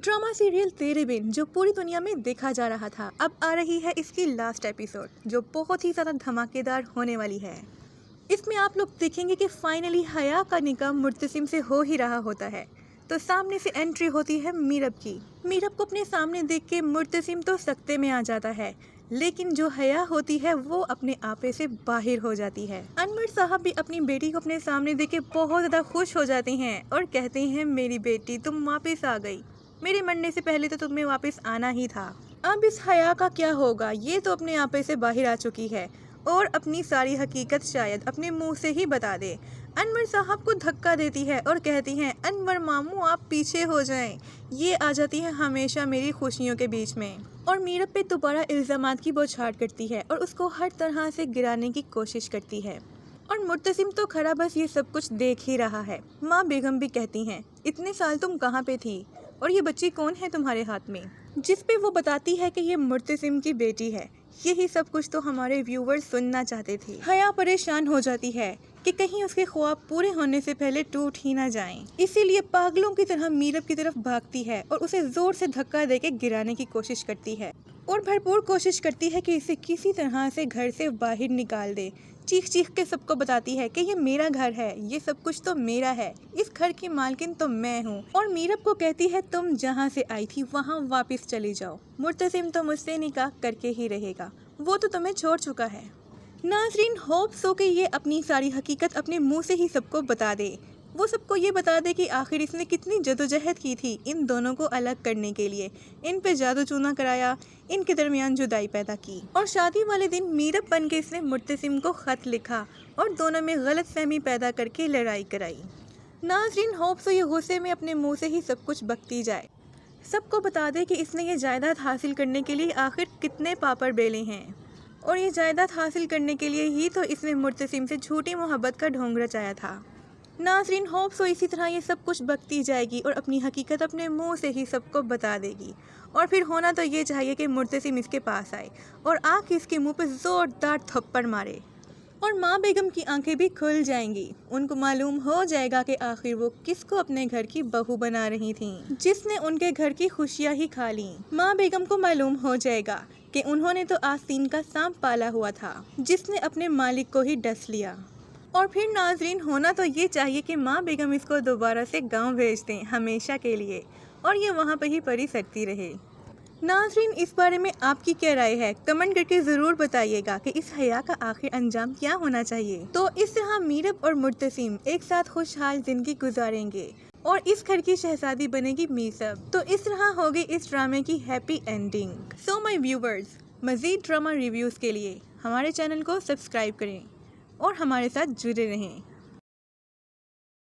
Drama serial तेरे बिन जो पूरी दुनिया में देखा जा रहा था, अब आ रही है इसकी लास्ट एपिसोड जो बहुत ही ज़्यादा धमाकेदार होने वाली है। इसमें आप लोग देखेंगे कि फाइनली हया का निकाह मुर्तसिम से हो ही रहा होता है। तो सामने से एंट्री होती है मीरब की। मीरब को अपने सामने देख के मुर्तसिम तो सख्ते में आ जाता है, लेकिन जो हया होती है वो अपने आपे से बाहर हो जाती है। अनवर साहब भी अपनी बेटी को अपने सामने देख के बहुत ज़्यादा खुश हो जाते हैं और कहते हैं, मेरी बेटी तुम वापस आ गई, मेरे मरने से पहले तो तुम्हें वापस आना ही था। अब इस हया का क्या होगा, ये तो अपने आपे से बाहर आ चुकी है और अपनी सारी हकीकत शायद अपने मुंह से ही बता दे। अनवर साहब को धक्का देती है और कहती हैं, अनवर मामू आप पीछे हो जाएं। ये आ जाती है हमेशा मेरी खुशियों के बीच में और मीरब पे दोबारा इल्ज़ामात की बौछार करती है और उसको हर तरह से गिराने की कोशिश करती है। और मुर्तसिम तो खड़ा बस ये सब कुछ देख ही रहा है। माँ बेगम भी कहती हैं, इतने साल तुम कहाँ पे थी और ये बच्ची कौन है तुम्हारे हाथ में, जिस पे वो बताती है कि ये मुर्तसिम की बेटी है। यही सब कुछ तो हमारे व्यूवर्स सुनना चाहते थे। हया परेशान हो जाती है कि कहीं उसके ख्वाब पूरे होने से पहले टूट ही ना जाएं। इसीलिए पागलों की तरह मीरब की तरफ भागती है और उसे जोर से धक्का देके गिराने की कोशिश करती है और भरपूर कोशिश करती है कि इसे किसी तरह से घर से बाहर निकाल दे। चीख चीख के सबको बताती है कि ये मेरा घर है, ये सब कुछ तो मेरा है, इस घर की मालकिन तो मैं हूँ। और मीरब को कहती है, तुम जहाँ से आई थी वहाँ वापस चली जाओ, मुर्तसिम तो मुझसे निकाह करके ही रहेगा, वो तो तुम्हें छोड़ चुका है। नाजरीन होप सो के ये अपनी सारी हकीकत अपने मुंह से ही सबको बता दे। वो सबको ये बता दे कि आखिर इसने कितनी जदोजहद की थी इन दोनों को अलग करने के लिए, इन पे जादू चूना कराया, इनके दरमियान जुदाई पैदा की और शादी वाले दिन मीरब बन के इसने मुर्तसिम को ख़त लिखा और दोनों में गलत फहमी पैदा करके लड़ाई कराई। नाजरीन होप सो ये गुस्से में अपने मुँह से ही सब कुछ बकती जाए, सबको बता दे कि इसने ये जायदाद हासिल करने के लिए आखिर कितने पापड़ बेले हैं और ये जायदाद हासिल करने के लिए ही तो इसने मुर्तसिम से झूठी मोहब्बत का ढोंग रचाया था। नाजरीन होप सो इसी तरह ये सब कुछ बकती जाएगी और अपनी हकीकत अपने मुंह से ही सबको बता देगी। और फिर होना तो ये चाहिए कि मुर्तसिम इसके पास आए और आके इसके मुंह पे ज़ोरदार थप्पड़ मारे और माँ बेगम की आंखें भी खुल जाएंगी। उनको मालूम हो जाएगा कि आखिर वो किसको अपने घर की बहू बना रही थी, जिसने उनके घर की खुशियाँ ही खा ली। माँ बेगम को मालूम हो जाएगा कि उन्होंने तो आस्तीन का सांप पाला हुआ था, जिसने अपने मालिक को ही डस लिया। और फिर नाजरीन होना तो ये चाहिए कि माँ बेगम इसको दोबारा से गांव भेज दें हमेशा के लिए और ये वहाँ पर ही पड़ी सकती रहे। नाजरीन इस बारे में आपकी क्या राय है, कमेंट करके ज़रूर बताइएगा कि इस हया का आखिर अंजाम क्या होना चाहिए। तो इस तरह मीरब और मुर्तसिम एक साथ खुशहाल जिंदगी गुजारेंगे और इस घर की शहजादी बनेगी मीरब। तो इस तरह होगी इस ड्रामे की happy ending. So my viewers, मज़ीद ड्रामा रिव्यूज़ के लिए हमारे चैनल को सब्सक्राइब करें और हमारे साथ जुड़े रहें।